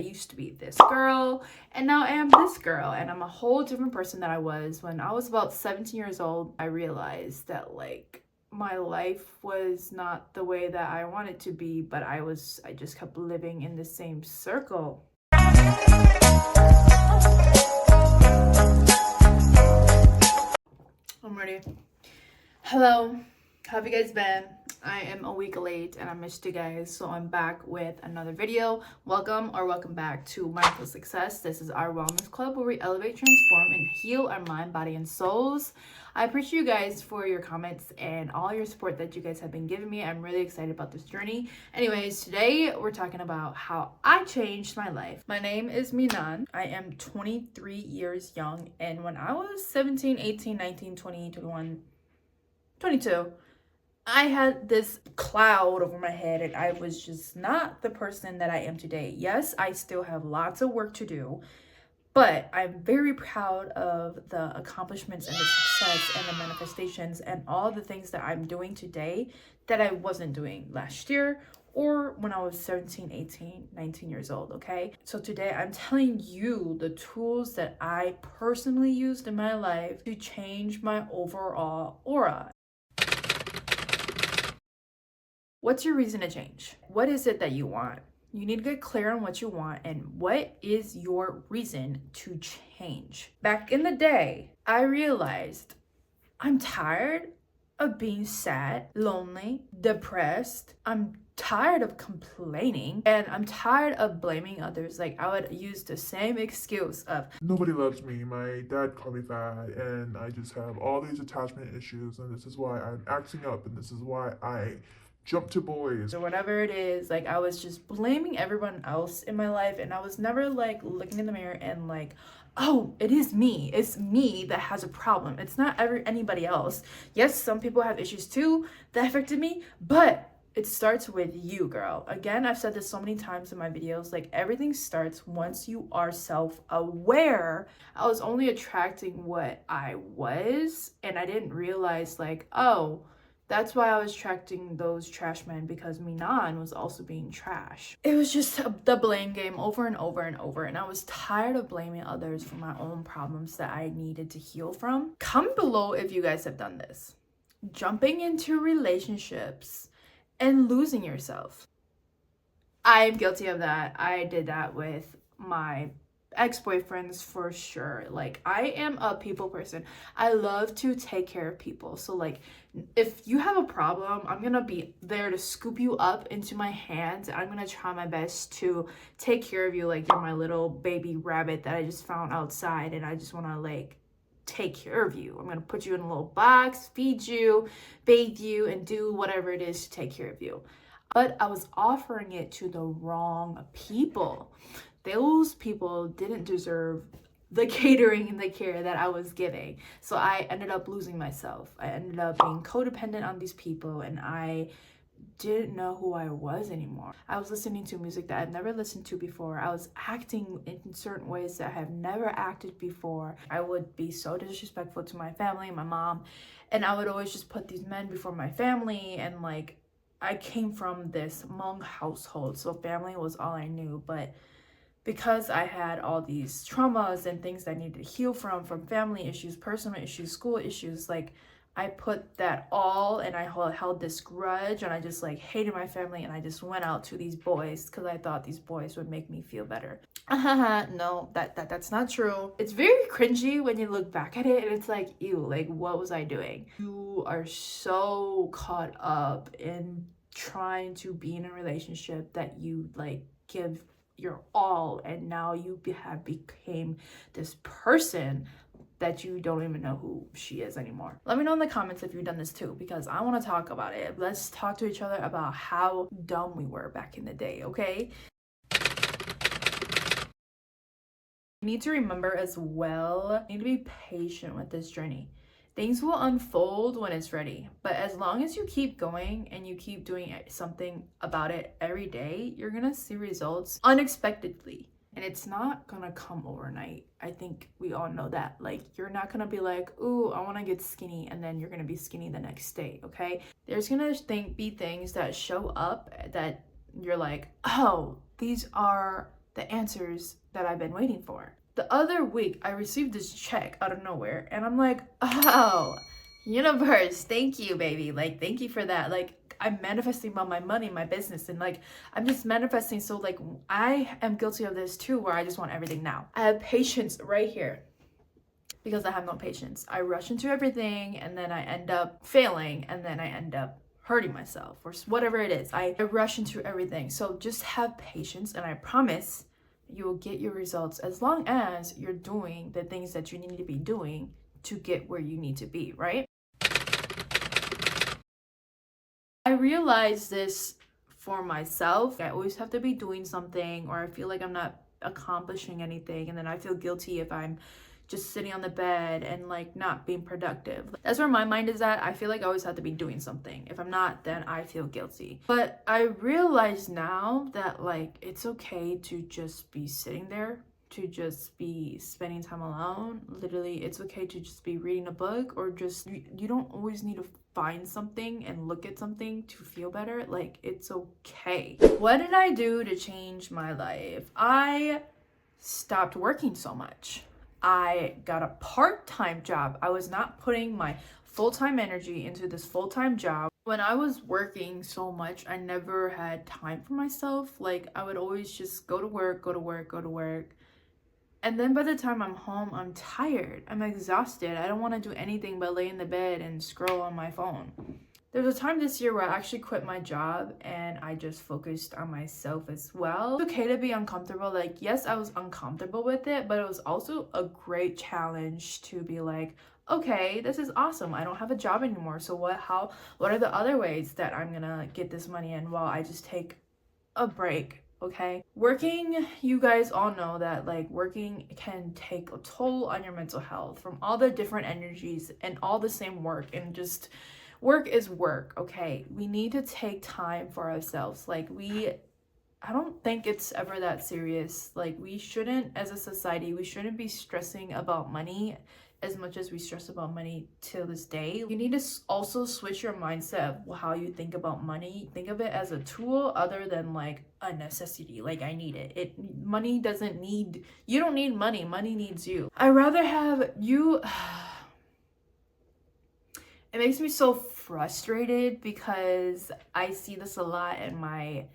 I used to be this girl and now I am this girl, and I'm a whole different person than I was when I was about 17 years old. I realized that like my life was not the way that I wanted to be, but I just kept living in the same circle. I'm ready. Hello, how have you guys been? I am a week late and I missed you guys, so I'm back with another video. Welcome back to Mindful Success. This is our wellness club where we elevate, transform, and heal our mind, body, and souls. I appreciate you guys for your comments and all your support that you guys have been giving me. I'm really excited about this journey. Anyways, today we're talking about how I changed my life. My name is Minan. I am 23 years young, and when I was 17, 18, 19, 20, 21, 22, I had this cloud over my head and I was just not the person that I am today. Yes, I still have lots of work to do, but I'm very proud of the accomplishments and the success and the manifestations and all the things that I'm doing today that I wasn't doing last year or when I was 17, 18, 19 years old, okay? So today I'm telling you the tools that I personally used in my life to change my overall aura. What's your reason to change? What is it that you want? You need to get clear on what you want and what is your reason to change. Back in the day, I realized I'm tired of being sad, lonely, depressed. I'm tired of complaining and I'm tired of blaming others. Like I would use the same excuse of nobody loves me, my dad called me fat, and I just have all these attachment issues, and this is why I'm acting up, and this is why I jump to boys, or whatever it is. Like I was just blaming everyone else in my life, and I was never like looking in the mirror and like, oh, it is me. It's me that has a problem. It's not anybody else. Yes, some people have issues too that affected me, but it starts with you, girl. Again, I've said this so many times in my videos, like everything starts once you are self-aware. I was only attracting what I was, and I didn't realize like, oh, that's why I was attracting those trash men, because Minan was also being trash. It was just the blame game over and over and over, and I was tired of blaming others for my own problems that I needed to heal from. Comment below if you guys have done this. Jumping into relationships and losing yourself. I am guilty of that. I did that with my ex-boyfriends for sure. Like I am a people person. I love to take care of people. So like if you have a problem, I'm gonna be there to scoop you up into my hands. I'm gonna try my best to take care of you like you're my little baby rabbit that I just found outside and I just want to like take care of you. I'm gonna put you in a little box, feed you, bathe you, and do whatever it is to take care of you. But I was offering it to the wrong people. Those people didn't deserve the catering and the care that I was giving. So I ended up losing myself. I ended up being codependent on these people, and I didn't know who I was anymore. I was listening to music that I've never listened to before. I was acting in certain ways that I have never acted before. I would be so disrespectful to my family, my mom, and I would always just put these men before my family. And like I came from this Hmong household, so family was all I knew. But because I had all these traumas and things that I needed to heal from family issues, personal issues, school issues, like I put that all, and I held this grudge, and I just like hated my family, and I just went out to these boys because I thought these boys would make me feel better. No, that's not true. It's very cringy when you look back at it, and it's like, ew, like what was I doing? You are so caught up in trying to be in a relationship that you like give your all, and now you have became this person that you don't even know who she is anymore. Let me know in the comments if you've done this too, because I want to talk about it. Let's talk to each other about how dumb we were back in the day, okay? You need to remember as well, you need to be patient with this journey. Things will unfold when it's ready, but as long as you keep going and you keep doing something about it every day, you're gonna see results unexpectedly. And it's not gonna come overnight. I think we all know that. Like, you're not gonna be like, ooh, I wanna get skinny, and then you're gonna be skinny the next day, okay? There's gonna be things that show up that you're like, oh, these are the answers that I've been waiting for. The other week, I received this check out of nowhere, and I'm like, oh, universe, thank you, baby. Like, thank you for that. Like, I'm manifesting about my money, my business, and like, I'm just manifesting. So like, I am guilty of this too, where I just want everything now. I have patience right here because I have no patience. I rush into everything, and then I end up failing, and then I end up hurting myself or whatever it is. I rush into everything. So just have patience, and I promise you will get your results as long as you're doing the things that you need to be doing to get where you need to be, right? I realized this for myself. I always have to be doing something, or I feel like I'm not accomplishing anything, and then I feel guilty if I'm just sitting on the bed and like not being productive. That's where my mind is at. I feel like I always have to be doing something. If I'm not, then I feel guilty. But I realize now that like it's okay to just be sitting there, to just be spending time alone. Literally, it's okay to just be reading a book, or just you don't always need to find something and look at something to feel better. Like, it's okay. What did I do to change my life? I stopped working so much. I got a part-time job. I was not putting my full-time energy into this full-time job. When I was working so much, I never had time for myself. Like, I would always just go to work, go to work, go to work. And then by the time I'm home, I'm tired. I'm exhausted. I don't want to do anything but lay in the bed and scroll on my phone. There was a time this year where I actually quit my job and I just focused on myself as well. It's okay to be uncomfortable. Like, yes, I was uncomfortable with it, but it was also a great challenge to be like, okay, this is awesome. I don't have a job anymore. So what are the other ways that I'm gonna get this money in while I just take a break? Okay, working, you guys all know that like working can take a toll on your mental health from all the different energies and all the same work, and just work is work. Okay, we need to take time for ourselves. Like, I don't think it's ever that serious. Like, we shouldn't, as a society, we shouldn't be stressing about money as much as we stress about money till this day. You need to also switch your mindset of how you think about money. Think of it as a tool other than like a necessity. Like, I need it. Money doesn't need, you don't need money. Money needs you. I rather have you. It makes me so frustrated because I see this a lot in my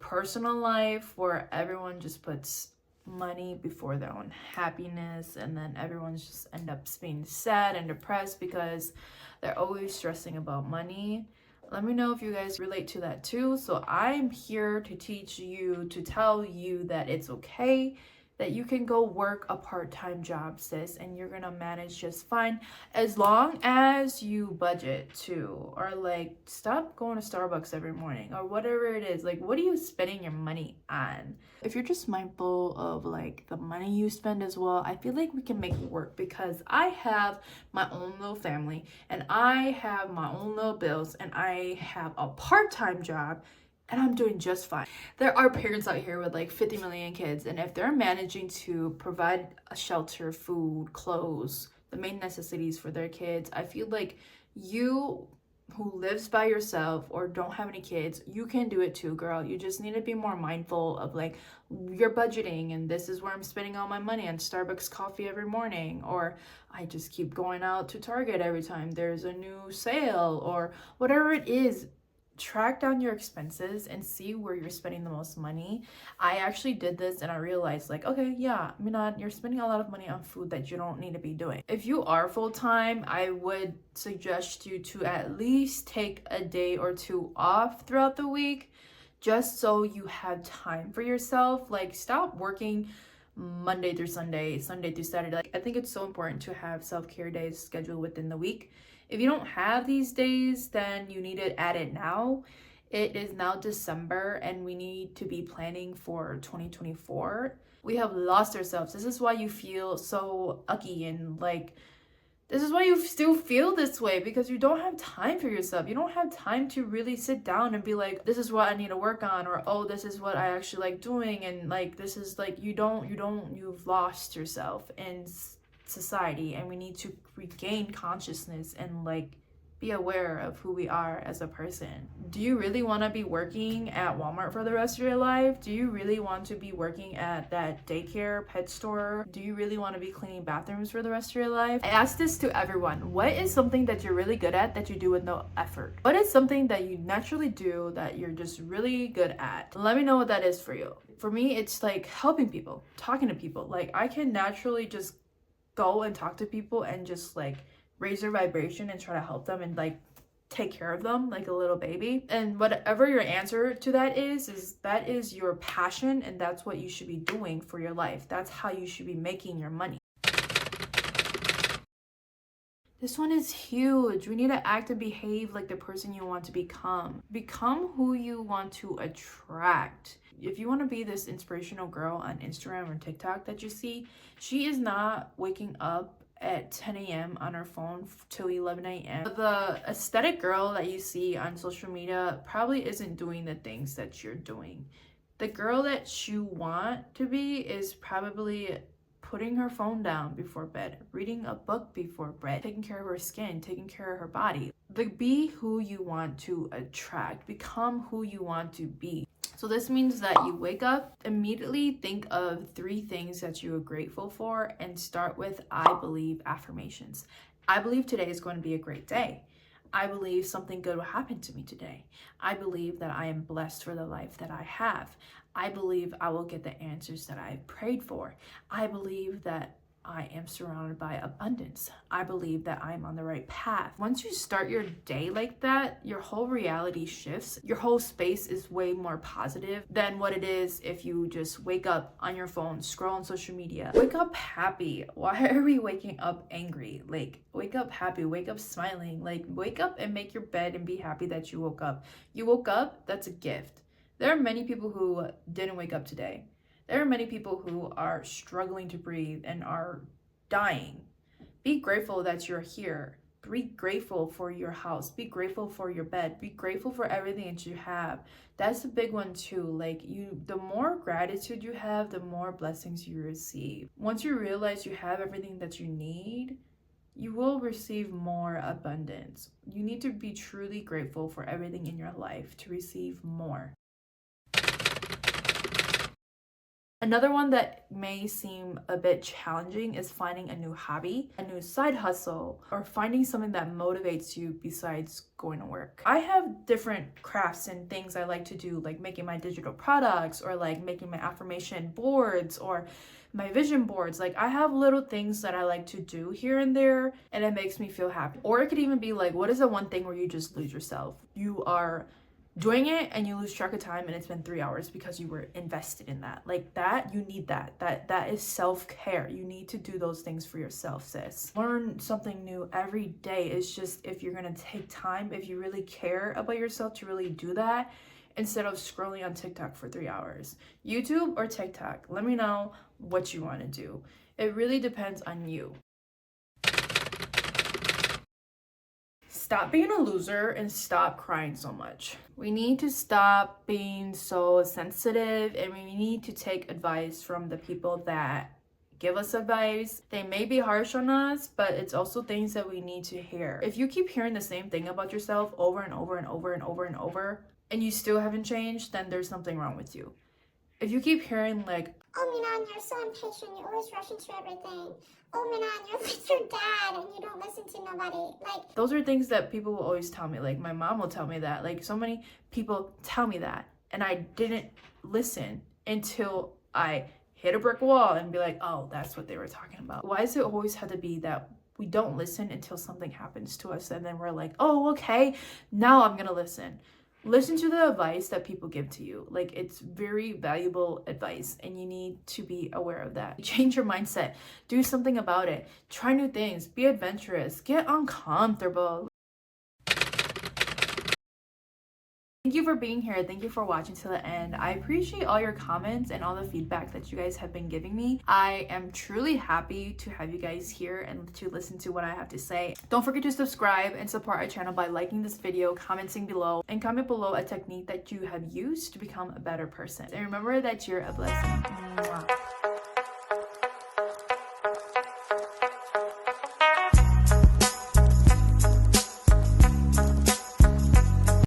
personal life where everyone just puts money before their own happiness, and then everyone's just end up being sad and depressed because they're always stressing about money. Let me know if you guys relate to that too. So I'm here to teach you, to tell you that it's okay, that you can go work a part-time job, sis, and you're gonna manage just fine as long as you budget too. Or like, stop going to Starbucks every morning, or whatever it is. Like, what are you spending your money on? If you're just mindful of like the money you spend as well, I feel like we can make it work, because I have my own little family, and I have my own little bills, and I have a part-time job, and I'm doing just fine. There are parents out here with like 50 million kids, and if they're managing to provide a shelter, food, clothes, the main necessities for their kids, I feel like you who lives by yourself or don't have any kids, you can do it too, girl. You just need to be more mindful of like your budgeting, and this is where I'm spending all my money on Starbucks coffee every morning, or I just keep going out to Target every time there's a new sale, or whatever it is. Track down your expenses and see where you're spending the most money. I actually did this and I realized like, okay, yeah, Minad, you're spending a lot of money on food that you don't need to be doing. If you are full-time, I would suggest you to at least take a day or two off throughout the week, just so you have time for yourself. Like, stop working Monday through Sunday, Sunday through Saturday. Like, I think it's so important to have self-care days scheduled within the week. If you don't have these days, then you need to add it now. It is now December and we need to be planning for 2024. We have lost ourselves. This is why you feel so ucky, and like, this is why you still feel this way, because you don't have time for yourself. You don't have time to really sit down and be like, this is what I need to work on, or oh, this is what I actually like doing, and like, this is like, you've lost yourself in society, and we need to regain consciousness and like be aware of who we are as a person. Do you really want to be working at Walmart for the rest of your life? Do you really want to be working at that daycare, pet store? Do you really want to be cleaning bathrooms for the rest of your life? I ask this to everyone. What is something that you're really good at that you do with no effort? What is something that you naturally do that you're just really good at? Let me know what that is for you. For me, it's like helping people, talking to people. Like I can naturally just go and talk to people and just like raise their vibration and try to help them and like take care of them like a little baby. And whatever your answer to that is that is your passion, and that's what you should be doing for your life. That's how you should be making your money. This one is huge. We need to act and behave like the person you want to become. Become who you want to attract. If you want to be this inspirational girl on Instagram or TikTok that you see, she is not waking up at 10 a.m. on her phone till 11 a.m. The aesthetic girl that you see on social media probably isn't doing the things that you're doing. The girl that you want to be is probably putting her phone down before bed, reading a book before bed, taking care of her skin, taking care of her body. Be who you want to attract. Become who you want to be. So this means that you wake up, immediately think of 3 things that you are grateful for, and start with I believe affirmations. I believe today is going to be a great day. I believe something good will happen to me today. I believe that I am blessed for the life that I have. I believe I will get the answers that I prayed for. I believe that I am surrounded by abundance. I believe that I'm on the right path. Once you start your day like that, your whole reality shifts. Your whole space is way more positive than what it is if you just wake up on your phone, scroll on social media. Wake up happy. Why are we waking up angry? Like, wake up happy, wake up smiling. Like, wake up and make your bed and be happy that you woke up. You woke up, that's a gift. There are many people who didn't wake up today. There are many people who are struggling to breathe and are dying. Be grateful that you're here. Be grateful for your house. Be grateful for your bed. Be grateful for everything that you have. That's a big one too. Like the more gratitude you have, the more blessings you receive. Once you realize you have everything that you need, you will receive more abundance. You need to be truly grateful for everything in your life to receive more. Another one that may seem a bit challenging is finding a new hobby, a new side hustle, or finding something that motivates you besides going to work. I have different crafts and things I like to do, like making my digital products, or like making my affirmation boards, or my vision boards. Like I have little things that I like to do here and there, and it makes me feel happy. Or it could even be like, what is the one thing where you just lose yourself? You are doing it and you lose track of time and it's been 3 hours because you were invested in that. Like that, you need that. That is self-care. You need to do those things for yourself, sis. Learn something new every day. It's just, if you're gonna take time, if you really care about yourself to really do that, instead of scrolling on TikTok for 3 hours. YouTube or TikTok, let me know what you want to do. It really depends on you. Stop being a loser and stop crying so much. We need to stop being so sensitive, and we need to take advice from the people that give us advice. They may be harsh on us, but it's also things that we need to hear. If you keep hearing the same thing about yourself over and over and over and over and over, and you still haven't changed, then there's something wrong with you. If you keep hearing like, oh Minan, you're so impatient, you always rush into everything. Oh Minan, you're like your dad and you don't listen to nobody. Like, those are things that people will always tell me. Like my mom will tell me that. Like so many people tell me that, and I didn't listen until I hit a brick wall and be like, oh, that's what they were talking about. Why does it always have to be that we don't listen until something happens to us and then we're like, oh, okay, now I'm gonna listen? Listen to the advice that people give to you. Like, it's very valuable advice, and you need to be aware of that. Change your mindset. Do something about it. Try new things. Be adventurous. Get uncomfortable. Thank you for being here. Thank you for watching to the end. I appreciate all your comments and all the feedback that you guys have been giving me. I am truly happy to have you guys here and to listen to what I have to say. Don't forget to subscribe and support our channel by liking this video, commenting below, and comment below a technique that you have used to become a better person. And remember that you're a blessing. Mwah.